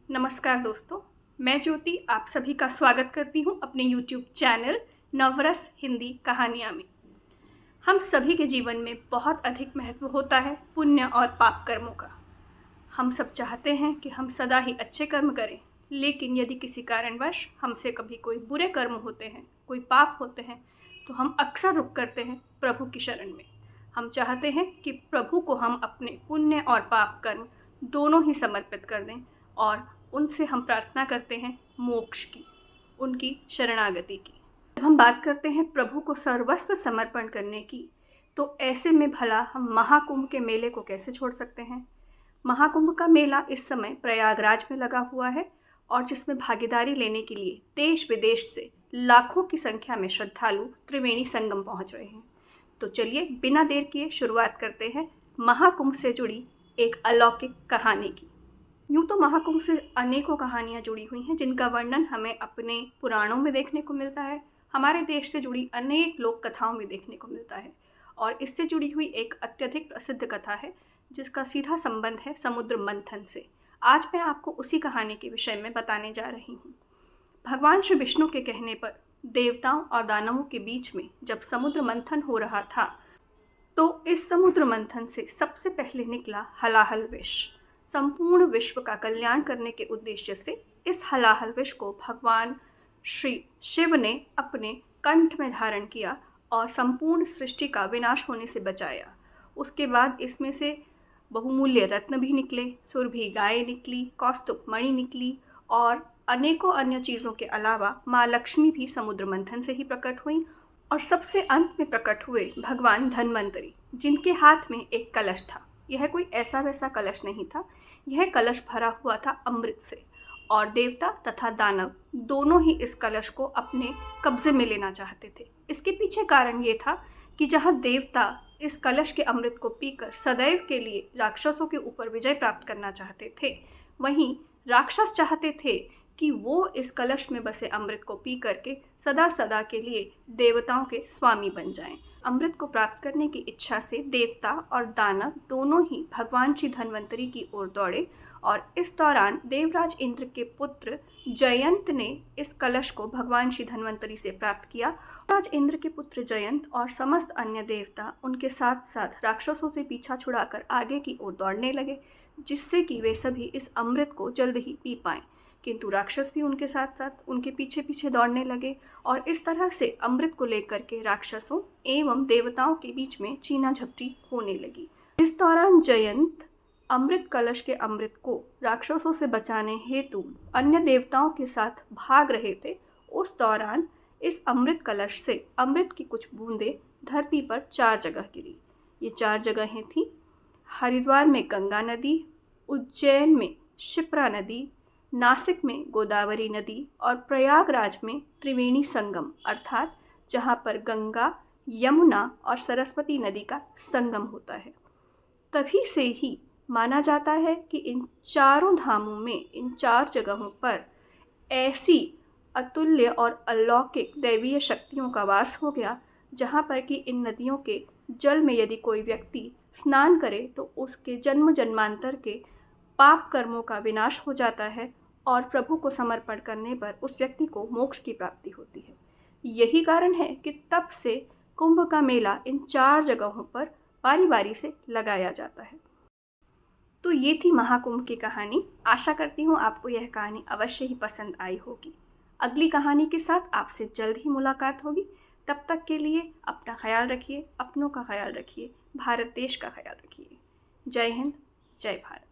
नमस्कार दोस्तों, मैं ज्योति आप सभी का स्वागत करती हूं अपने YouTube चैनल नवरस हिंदी कहानियाँ में। हम सभी के जीवन में बहुत अधिक महत्व होता है पुण्य और पाप कर्मों का। हम सब चाहते हैं कि हम सदा ही अच्छे कर्म करें, लेकिन यदि किसी कारणवश हमसे कभी कोई बुरे कर्म होते हैं, कोई पाप होते हैं, तो हम अक्सर रुक करते हैं प्रभु की शरण में। हम चाहते हैं कि प्रभु को हम अपने पुण्य और पाप कर्म दोनों ही समर्पित कर दें और उनसे हम प्रार्थना करते हैं मोक्ष की, उनकी शरणागति की। जब हम बात करते हैं प्रभु को सर्वस्व समर्पण करने की, तो ऐसे में भला हम महाकुंभ के मेले को कैसे छोड़ सकते हैं। महाकुंभ का मेला इस समय प्रयागराज में लगा हुआ है और जिसमें भागीदारी लेने के लिए देश विदेश से लाखों की संख्या में श्रद्धालु त्रिवेणी संगम पहुंच रहे हैं। तो चलिए बिना देर किए शुरुआत करते हैं महाकुंभ से जुड़ी एक अलौकिक कहानी की। यूँ तो महाकुंभ से अनेकों कहानियाँ जुड़ी हुई हैं जिनका वर्णन हमें अपने पुराणों में देखने को मिलता है, हमारे देश से जुड़ी अनेक लोक कथाओं में देखने को मिलता है। और इससे जुड़ी हुई एक अत्यधिक प्रसिद्ध कथा है जिसका सीधा संबंध है समुद्र मंथन से। आज मैं आपको उसी कहानी के विषय में बताने जा रही हूँ। भगवान श्री विष्णु के कहने पर देवताओं और दानवों के बीच में जब समुद्र मंथन हो रहा था, तो इस समुद्र मंथन से सबसे पहले निकला हलाहल विष। संपूर्ण विश्व का कल्याण करने के उद्देश्य से इस हलाहल विष को भगवान श्री शिव ने अपने कंठ में धारण किया और संपूर्ण सृष्टि का विनाश होने से बचाया। उसके बाद इसमें से बहुमूल्य रत्न भी निकले, सुरभि गाय निकली, कौस्तुभ मणि निकली और अनेकों अन्य चीज़ों के अलावा माँ लक्ष्मी भी समुद्र मंथन से ही प्रकट हुई। और सबसे अंत में प्रकट हुए भगवान धन्वंतरी, जिनके हाथ में एक कलश था। यह कोई ऐसा वैसा कलश नहीं था, यह कलश भरा हुआ था अमृत से और देवता तथा दानव दोनों ही इस कलश को अपने कब्जे में लेना चाहते थे। इसके पीछे कारण ये था कि जहाँ देवता इस कलश के अमृत को पीकर सदैव के लिए राक्षसों के ऊपर विजय प्राप्त करना चाहते थे, वहीं राक्षस चाहते थे कि वो इस कलश में बसे अमृत को पी करके सदा सदा के लिए देवताओं के स्वामी बन जाएं। अमृत को प्राप्त करने की इच्छा से देवता और दानव दोनों ही भगवान श्री धन्वंतरी की ओर दौड़े और इस दौरान देवराज इंद्र के पुत्र जयंत ने इस कलश को भगवान श्री धन्वंतरी से प्राप्त किया। राज इंद्र के पुत्र जयंत और समस्त अन्य देवता उनके साथ साथ राक्षसों से पीछा छुड़ाकर आगे की ओर दौड़ने लगे, जिससे कि वे सभी इस अमृत को जल्द ही पी पाएं। किंतु राक्षस भी उनके साथ साथ उनके पीछे पीछे दौड़ने लगे और इस तरह से अमृत को लेकर के राक्षसों एवं देवताओं के बीच में चीना झपटी होने लगी। इस दौरान जयंत अमृत कलश के अमृत को राक्षसों से बचाने हेतु अन्य देवताओं के साथ भाग रहे थे। उस दौरान इस अमृत कलश से अमृत की कुछ बूंदें धरती पर 4 जगह गिरी। ये 4 जगहें थीं हरिद्वार में गंगा नदी, उज्जैन में क्षिप्रा नदी, नासिक में गोदावरी नदी और प्रयागराज में त्रिवेणी संगम, अर्थात जहाँ पर गंगा, यमुना और सरस्वती नदी का संगम होता है। तभी से ही माना जाता है कि इन चारों धामों में, इन 4 जगहों पर ऐसी अतुल्य और अलौकिक दैवीय शक्तियों का वास हो गया, जहाँ पर कि इन नदियों के जल में यदि कोई व्यक्ति स्नान करे तो उसके जन्म जन्मांतर के पाप कर्मों का विनाश हो जाता है और प्रभु को समर्पण करने पर उस व्यक्ति को मोक्ष की प्राप्ति होती है। यही कारण है कि तब से कुंभ का मेला इन 4 जगहों पर बारी बारी से लगाया जाता है। तो ये थी महाकुंभ की कहानी। आशा करती हूँ आपको यह कहानी अवश्य ही पसंद आई होगी। अगली कहानी के साथ आपसे जल्द ही मुलाकात होगी। तब तक के लिए अपना ख्याल रखिए, अपनों का ख्याल रखिए, भारत देश का ख्याल रखिए। जय हिंद, जय भारत।